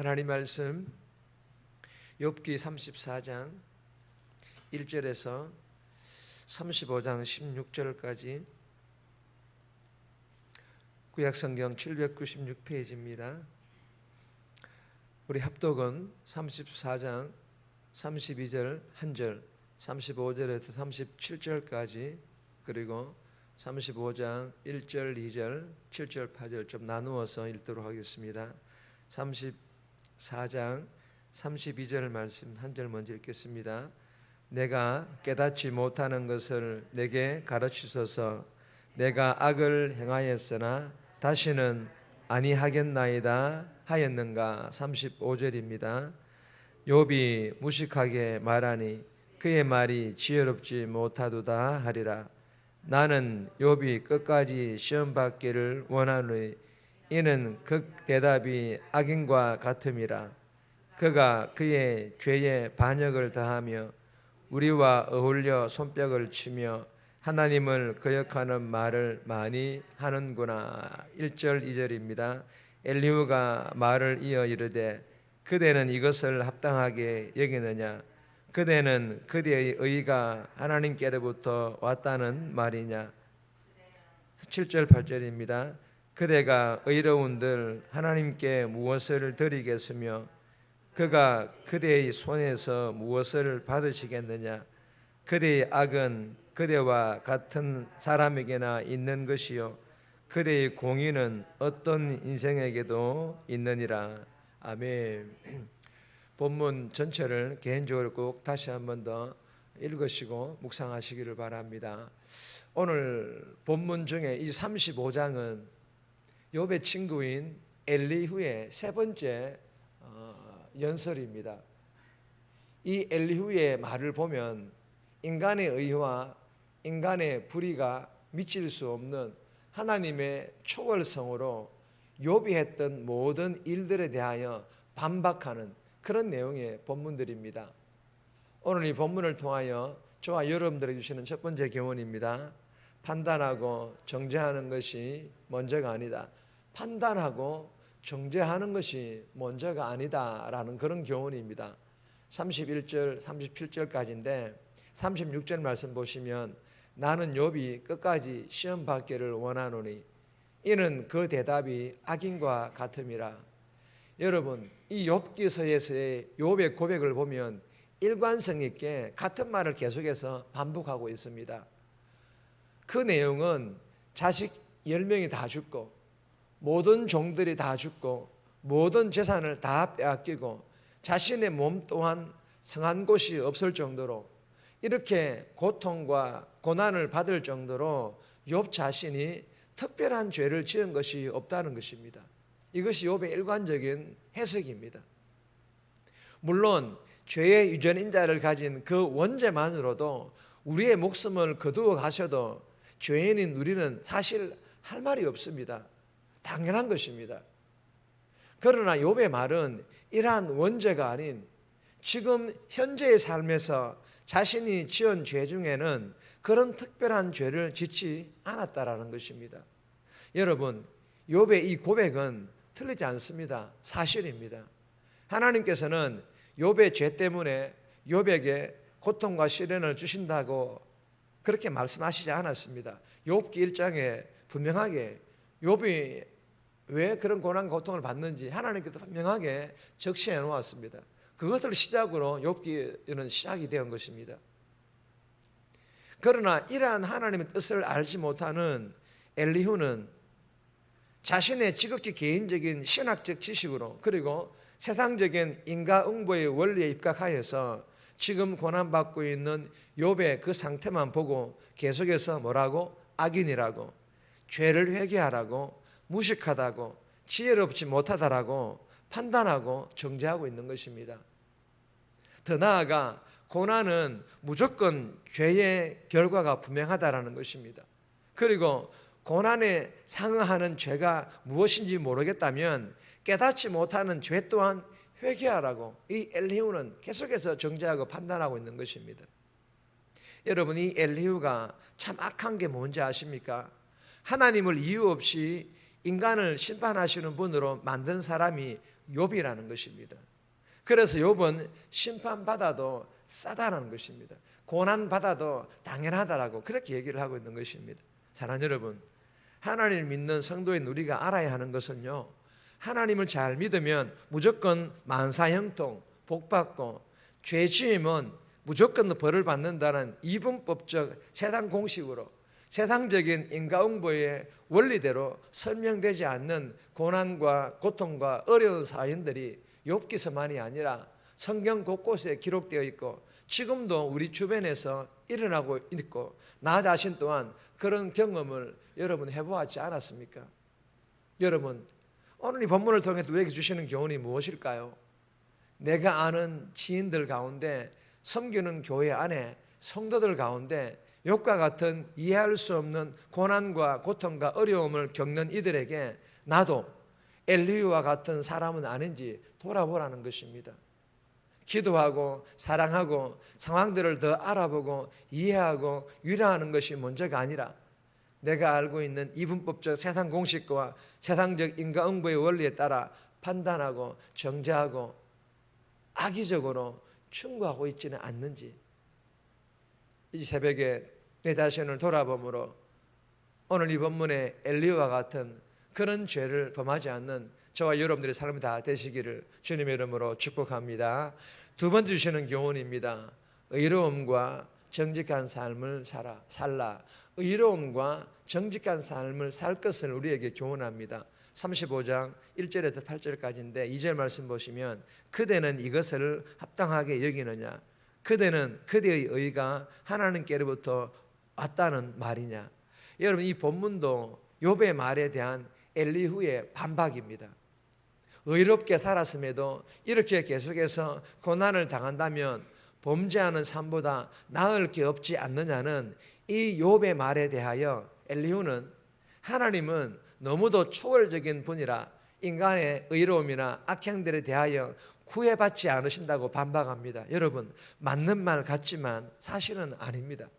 하나님 말씀 욥기 34장 1절에서 35장 16절까지 구약성경 796페이지입니다. 우리 합독은 34장 32절 1절, 35절에서 37절까지, 그리고 35장 1절, 2절, 7절, 8절 좀 나누어서 읽도록 하겠습니다. 34장 32절 말씀 한 절 먼저 읽겠습니다. 내가 깨닫지 못하는 것을 내게 가르치소서. 내가 악을 행하였으나 다시는 아니하겠나이다 하였는가. 35절입니다. 욥이 무식하게 말하니 그의 말이 지혜롭지 못하도다 하리라. 나는 욥이 끝까지 시험받기를 원하노니 이는 그 대답이 악인과 같음이라. 그가 그의 죄에 반역을 다하며 우리와 어울려 손뼉을 치며 하나님을 거역하는 말을 많이 하는구나. 1절 2절입니다. 엘리후가 말을 이어 이르되 그대는 이것을 합당하게 여기느냐? 그대는 그대의 의가 하나님께로부터 왔다는 말이냐? 7절 8절입니다. 그대가 의로운들 하나님께 무엇을 드리겠으며 그가 그대의 손에서 무엇을 받으시겠느냐? 그대의 악은 그대와 같은 사람에게나 있는 것이요 그대의 공의는 어떤 인생에게도 있느니라. 아멘. 본문 전체를 개인적으로 꼭 다시 한 번 더 읽으시고 묵상하시기를 바랍니다. 오늘 본문 중에 이 35장은 욥의 친구인 엘리후의 세 번째 연설입니다. 이 엘리후의 말을 보면 인간의 의와 인간의 불의가 미칠 수 없는 하나님의 초월성으로 욥이 했던 모든 일들에 대하여 반박하는 그런 내용의 본문들입니다. 오늘 이 본문을 통하여 저와 여러분들에게 주시는 첫 번째 교훈입니다. 판단하고 정죄하는 것이 먼저가 아니다. 판단하고 정죄하는 것이 먼저가 아니다라는 그런 교훈입니다. 31절, 37절까지인데 36절 말씀 보시면 나는 욥이 끝까지 시험 받기를 원하노니 이는 그 대답이 악인과 같음이라. 여러분, 이 욥기서에서의 욥의 고백을 보면 일관성 있게 같은 말을 계속해서 반복하고 있습니다. 그 내용은 자식 10명이 다 죽고 모든 종들이 다 죽고 모든 재산을 다 빼앗기고 자신의 몸 또한 성한 곳이 없을 정도로 이렇게 고통과 고난을 받을 정도로 욥 자신이 특별한 죄를 지은 것이 없다는 것입니다. 이것이 욥의 일관적인 해석입니다. 물론 죄의 유전인자를 가진 그 원죄만으로도 우리의 목숨을 거두어 가셔도 죄인인 우리는 사실 할 말이 없습니다. 당연한 것입니다. 그러나 욥의 말은 이러한 원죄가 아닌 지금 현재의 삶에서 자신이 지은 죄 중에는 그런 특별한 죄를 짓지 않았다라는 것입니다. 여러분, 욥의 이 고백은 틀리지 않습니다. 사실입니다. 하나님께서는 욥의 죄 때문에 욥에게 고통과 시련을 주신다고 그렇게 말씀하시지 않았습니다. 욥기 1장에 분명하게 욥이 왜 그런 고난과 고통을 받는지 하나님께서 분명하게 적시해 놓았습니다. 그것을 시작으로 욥기는 시작이 된 것입니다. 그러나 이러한 하나님의 뜻을 알지 못하는 엘리후는 자신의 지극히 개인적인 신학적 지식으로 그리고 세상적인 인과응보의 원리에 입각하여서 지금 고난받고 있는 욥의 그 상태만 보고 계속해서 뭐라고? 악인이라고, 죄를 회개하라고, 무식하다고, 지혜롭지 못하다라고 판단하고 정죄하고 있는 것입니다. 더 나아가 고난은 무조건 죄의 결과가 분명하다라는 것입니다. 그리고 고난에 상응하는 죄가 무엇인지 모르겠다면 깨닫지 못하는 죄 또한 회개하라고 이 엘리후는 계속해서 정죄하고 판단하고 있는 것입니다. 여러분, 이 엘리후가 참 악한 게 뭔지 아십니까? 하나님을 이유 없이 인간을 심판하시는 분으로 만든 사람이 욥이라는 것입니다. 그래서 욥은 심판받아도 싸다라는 것입니다. 고난받아도 당연하다라고 그렇게 얘기를 하고 있는 것입니다. 사랑하는 여러분, 하나님을 믿는 성도인 우리가 알아야 하는 것은요, 하나님을 잘 믿으면 무조건 만사형통, 복받고, 죄 지으면 무조건 벌을 받는다는 이분법적 세상 공식으로, 세상적인 인과응보의 원리대로 설명되지 않는 고난과 고통과 어려운 사연들이 욥기서만이 아니라 성경 곳곳에 기록되어 있고 지금도 우리 주변에서 일어나고 있고, 나 자신 또한 그런 경험을 여러분 해보았지 않았습니까? 여러분, 오늘 이 본문을 통해서 우리에게 주시는 교훈이 무엇일까요? 내가 아는 지인들 가운데, 섬기는 교회 안에 성도들 가운데 욥과 같은 이해할 수 없는 고난과 고통과 어려움을 겪는 이들에게 나도 엘리후와 같은 사람은 아닌지 돌아보라는 것입니다. 기도하고 사랑하고 상황들을 더 알아보고 이해하고 위로하는 것이 문제가 아니라, 내가 알고 있는 이분법적 세상 공식과 세상적 인과응보의 원리에 따라 판단하고 정죄하고 악의적으로 충고하고 있지는 않는지, 이 새벽에 내 자신을 돌아보므로 오늘 이 본문의 엘리야와 같은 그런 죄를 범하지 않는 저와 여러분들의 삶이 다 되시기를 주님의 이름으로 축복합니다. 두 번째 주시는 교훈입니다. 의로움과 정직한 삶을 살라. 의로움과 정직한 삶을 살 것을 우리에게 교훈합니다. 35장 1절에서 8절까지인데 2절 말씀 보시면, 그대는 이것을 합당하게 여기느냐? 그대는 그대의 의가 하나님께로부터 왔다는 말이냐? 여러분, 이 본문도 욥의 말에 대한 엘리후의 반박입니다. 의롭게 살았음에도 이렇게 계속해서 고난을 당한다면 범죄하는 삶보다 나을 게 없지 않느냐는 이 욥의 말에 대하여 엘리후는, 하나님은 너무도 초월적인 분이라 인간의 의로움이나 악행들에 대하여 구애받지 않으신다고 반박합니다. 여러분, 맞는 말 같지만 사실은 아닙니다.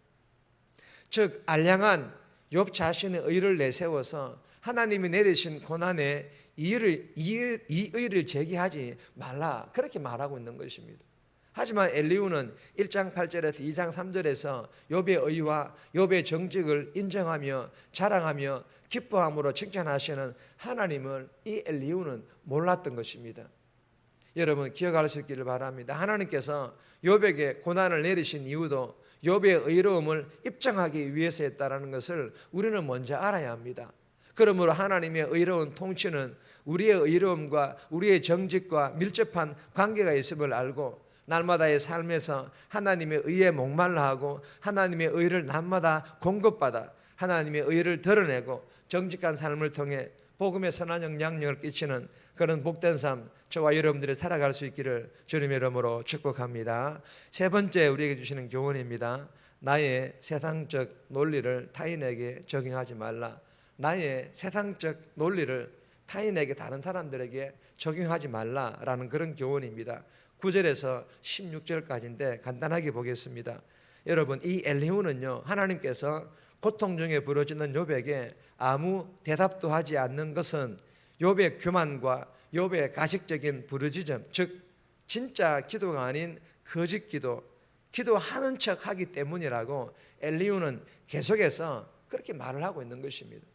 즉, 알량한 욥 자신의 의를 내세워서 하나님이 내리신 고난에 이의를 제기하지 말라, 그렇게 말하고 있는 것입니다. 하지만 엘리후는 1장 8절에서 2장 3절에서 욥의 의와 욥의 정직을 인정하며 자랑하며 기뻐함으로 칭찬하시는 하나님을 이 엘리후는 몰랐던 것입니다. 여러분, 기억할 수 있기를 바랍니다. 하나님께서 욥에게 고난을 내리신 이유도 욥의 의로움을 입증하기 위해서였다는 것을 우리는 먼저 알아야 합니다. 그러므로 하나님의 의로운 통치는 우리의 의로움과 우리의 정직과 밀접한 관계가 있음을 알고, 날마다의 삶에서 하나님의 의에 목말라 하고 하나님의 의를 날마다 공급받아 하나님의 의를 드러내고 정직한 삶을 통해 복음의 선한 영향력을 끼치는 그런 복된 삶, 저와 여러분들이 살아갈 수 있기를 주님의 이름으로 축복합니다. 세 번째 우리에게 주시는 교훈입니다. 나의 세상적 논리를 타인에게 적용하지 말라. 나의 세상적 논리를 타인에게, 다른 사람들에게 적용하지 말라라는 그런 교훈입니다. 9절에서 16절까지인데 간단하게 보겠습니다. 여러분, 이 엘리후는요, 하나님께서 고통 중에 부러지는 욥에게 아무 대답도 하지 않는 것은 욥의 교만과 욥의 가식적인 부르짖음, 즉 진짜 기도가 아닌 거짓 기도, 기도하는 척 하기 때문이라고 엘리후는 계속해서 그렇게 말을 하고 있는 것입니다.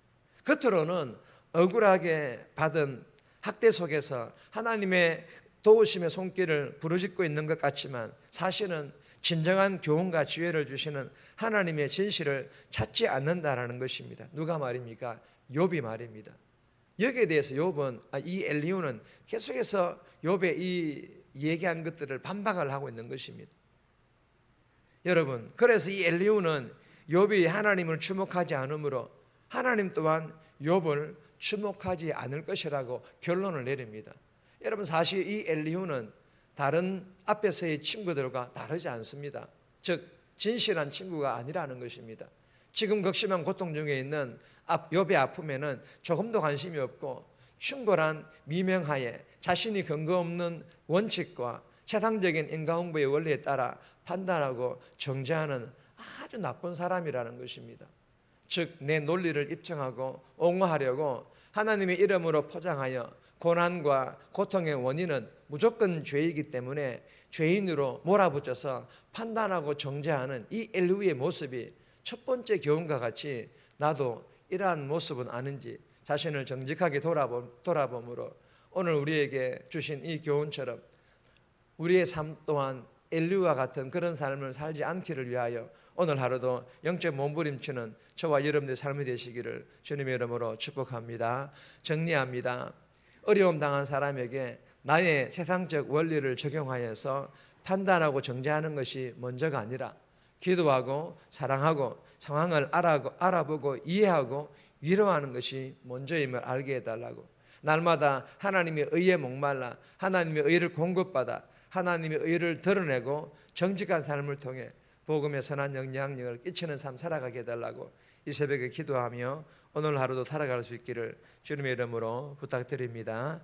겉으로는 억울하게 받은 학대 속에서 하나님의 도우심의 손길을 부르짖고 있는 것 같지만 사실은 진정한 교훈과 지혜를 주시는 하나님의 진실을 찾지 않는다라는 것입니다. 누가 말입니까? 욥이 말입니다. 여기에 대해서 욥은, 이 엘리후는 계속해서 욥의 이 얘기한 것들을 반박을 하고 있는 것입니다. 여러분, 그래서 이 엘리후는 욥이 하나님을 주목하지 않으므로 하나님 또한 욥을 주목하지 않을 것이라고 결론을 내립니다. 여러분, 사실 이 엘리후는 다른 앞에서의 친구들과 다르지 않습니다. 즉 진실한 친구가 아니라는 것입니다. 지금 극심한 고통 중에 있는 욥의 아픔에는 조금도 관심이 없고 충고란 미명하에 자신이 근거 없는 원칙과 세상적인 인과응보의 원리에 따라 판단하고 정죄하는 아주 나쁜 사람이라는 것입니다. 즉 내 논리를 입증하고 옹호하려고 하나님의 이름으로 포장하여 고난과 고통의 원인은 무조건 죄이기 때문에 죄인으로 몰아붙여서 판단하고 정죄하는 이 엘리후의 모습이 첫 번째 교훈과 같이 나도 이러한 모습은 아닌지 자신을 정직하게 돌아봄으로 오늘 우리에게 주신 이 교훈처럼 우리의 삶 또한 엘리후와 같은 그런 삶을 살지 않기를 위하여 오늘 하루도 영적 몸부림치는 저와 여러분들의 삶이 되시기를 주님의 이름으로 축복합니다. 정리합니다. 어려움 당한 사람에게 나의 세상적 원리를 적용하여서 판단하고 정죄하는 것이 먼저가 아니라 기도하고 사랑하고 상황을 알아보고 이해하고 위로하는 것이 먼저임을 알게 해달라고, 날마다 하나님의 의에 목말라 하나님의 의를 공급받아 하나님의 의를 드러내고 정직한 삶을 통해 복음의 선한 영향력을 끼치는 삶 살아가게 해달라고 이 새벽에 기도하며 오늘 하루도 살아갈 수 있기를 주님의 이름으로 부탁드립니다.